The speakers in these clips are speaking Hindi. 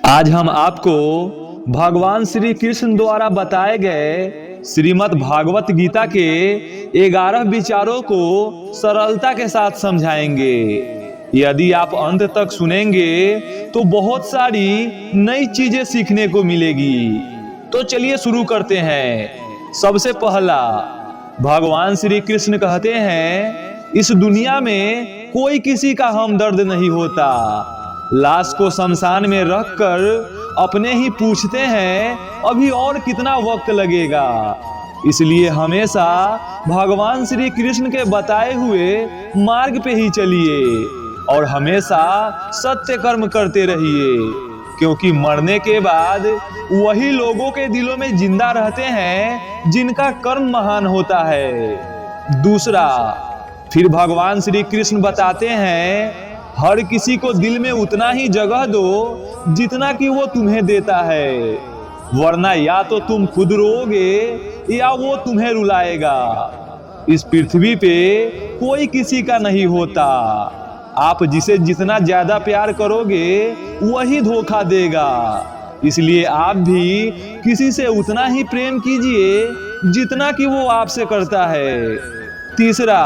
आज हम आपको भगवान श्री कृष्ण द्वारा बताए गए श्रीमद् भागवत गीता के 11 विचारों को सरलता के साथ समझाएंगे। यदि आप अंत तक सुनेंगे तो बहुत सारी नई चीजें सीखने को मिलेगी। तो चलिए शुरू करते हैं। सबसे पहला, भगवान श्री कृष्ण कहते हैं, इस दुनिया में कोई किसी का हमदर्द नहीं होता। लाश को शमशान में रखकर अपने ही पूछते हैं अभी और कितना वक्त लगेगा। इसलिए हमेशा भगवान श्री कृष्ण के बताए हुए मार्ग पे ही चलिए और हमेशा सत्य कर्म करते रहिए, क्योंकि मरने के बाद वही लोगों के दिलों में जिंदा रहते हैं जिनका कर्म महान होता है। दूसरा, फिर भगवान श्री कृष्ण बताते हैं, हर किसी को दिल में उतना ही जगह दो जितना कि वो तुम्हें देता है, वरना या तो तुम खुद रोओगे या वो तुम्हें रुलाएगा। इस पृथ्वी पे कोई किसी का नहीं होता। आप जिसे जितना ज्यादा प्यार करोगे वही धोखा देगा। इसलिए आप भी किसी से उतना ही प्रेम कीजिए जितना कि वो आपसे करता है। तीसरा,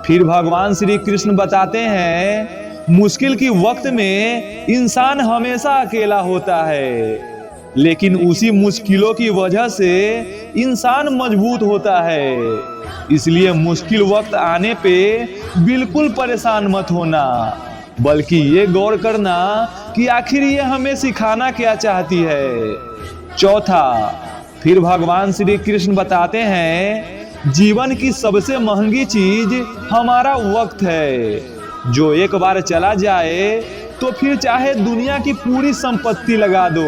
फिर भगवान श्री कृष्ण बताते हैं, मुश्किल की वक्त में इंसान हमेशा अकेला होता है, लेकिन उसी मुश्किलों की वजह से इंसान मजबूत होता है। इसलिए मुश्किल वक्त आने पे बिल्कुल परेशान मत होना, बल्कि ये गौर करना कि आखिर ये हमें सिखाना क्या चाहती है। चौथा, फिर भगवान श्री कृष्ण बताते हैं, जीवन की सबसे महंगी चीज हमारा वक्त है। जो एक बार चला जाए तो फिर चाहे दुनिया की पूरी संपत्ति लगा दो,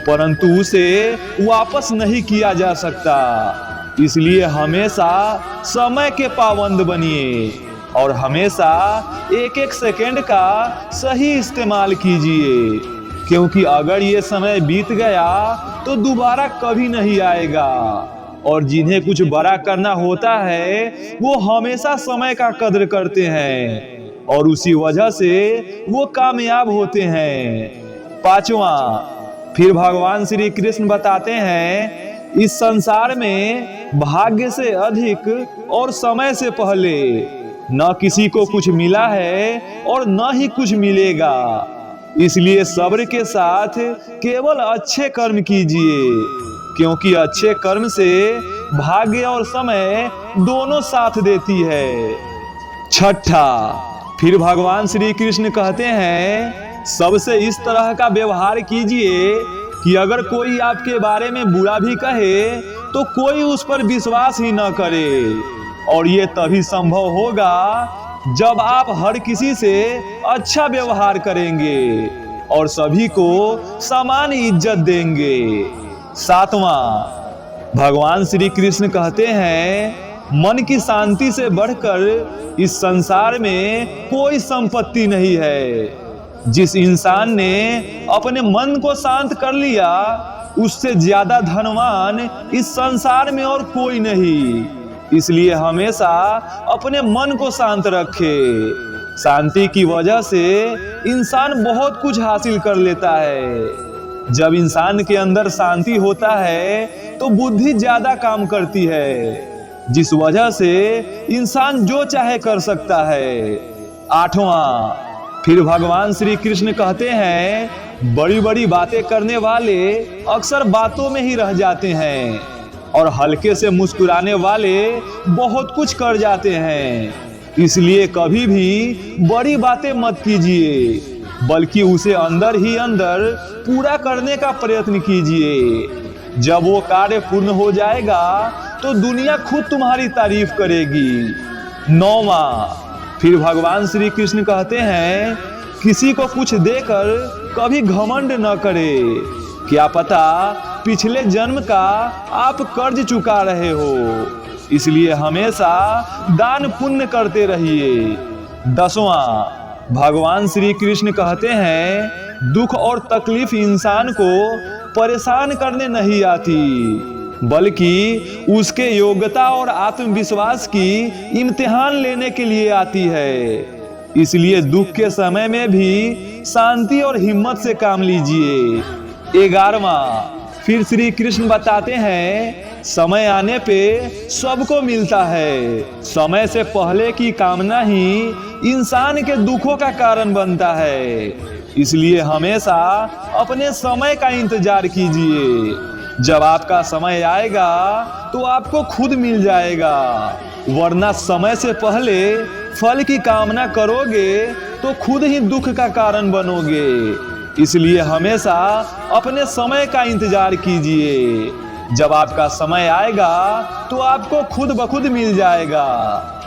परंतु उसे वापस नहीं किया जा सकता। इसलिए हमेशा समय के पाबंद बनिए और हमेशा एक एक सेकंड का सही इस्तेमाल कीजिए, क्योंकि अगर ये समय बीत गया तो दोबारा कभी नहीं आएगा। और जिन्हें कुछ बड़ा करना होता है वो हमेशा समय का कद्र करते हैं और उसी वजह से वो कामयाब होते हैं। पांचवा, फिर भगवान श्री कृष्ण बताते हैं, इस संसार में भाग्य से अधिक और समय से पहले न किसी को कुछ मिला है और न ही कुछ मिलेगा। इसलिए सब्र के साथ केवल अच्छे कर्म कीजिए, क्योंकि अच्छे कर्म से भाग्य और समय दोनों साथ देती है। छठा, फिर भगवान श्री कृष्ण कहते हैं, सबसे इस तरह का व्यवहार कीजिए कि अगर कोई आपके बारे में बुरा भी कहे तो कोई उस पर विश्वास ही न करे। और ये तभी संभव होगा जब आप हर किसी से अच्छा व्यवहार करेंगे और सभी को समान इज्जत देंगे। सातवां, भगवान श्री कृष्ण कहते हैं, मन की शांति से बढ़कर इस संसार में कोई संपत्ति नहीं है। जिस इंसान ने अपने मन को शांत कर लिया उससे ज्यादा धनवान इस संसार में और कोई नहीं। इसलिए हमेशा अपने मन को शांत रखे। शांति की वजह से इंसान बहुत कुछ हासिल कर लेता है। जब इंसान के अंदर शांति होता है तो बुद्धि ज्यादा काम करती है, जिस वजह से इंसान जो चाहे कर सकता है। आठवां, फिर भगवान श्री कृष्ण कहते हैं, बड़ी बड़ी बातें करने वाले अक्सर बातों में ही रह जाते हैं और हल्के से मुस्कुराने वाले बहुत कुछ कर जाते हैं। इसलिए कभी भी बड़ी बातें मत कीजिए, बल्कि उसे अंदर ही अंदर पूरा करने का प्रयत्न कीजिए। जब वो कार्य पूर्ण हो जाएगा तो दुनिया खुद तुम्हारी तारीफ करेगी। नौवां, फिर भगवान श्री कृष्ण कहते हैं, किसी को कुछ देकर कभी घमंड न करे। क्या पता पिछले जन्म का आप कर्ज चुका रहे हो। इसलिए हमेशा दान पुण्य करते रहिए। 10वां, भगवान श्री कृष्ण कहते हैं, दुख और तकलीफ इंसान को परेशान करने नहीं आती, बल्कि उसके योग्यता और आत्मविश्वास की इम्तिहान लेने के लिए आती है। इसलिए दुख के समय में भी शांति और हिम्मत से काम लीजिए। 11वां, फिर श्री कृष्ण बताते हैं, समय आने पे सबको मिलता है। समय से पहले की कामना ही इंसान के दुखों का कारण बनता है। इसलिए हमेशा अपने समय का इंतजार कीजिए। जब आपका समय आएगा तो आपको खुद मिल जाएगा, वरना समय से पहले फल की कामना करोगे तो खुद ही दुख का कारण बनोगे। इसलिए हमेशा अपने समय का इंतजार कीजिए। जब आपका समय आएगा तो आपको खुद ब खुद मिल जाएगा।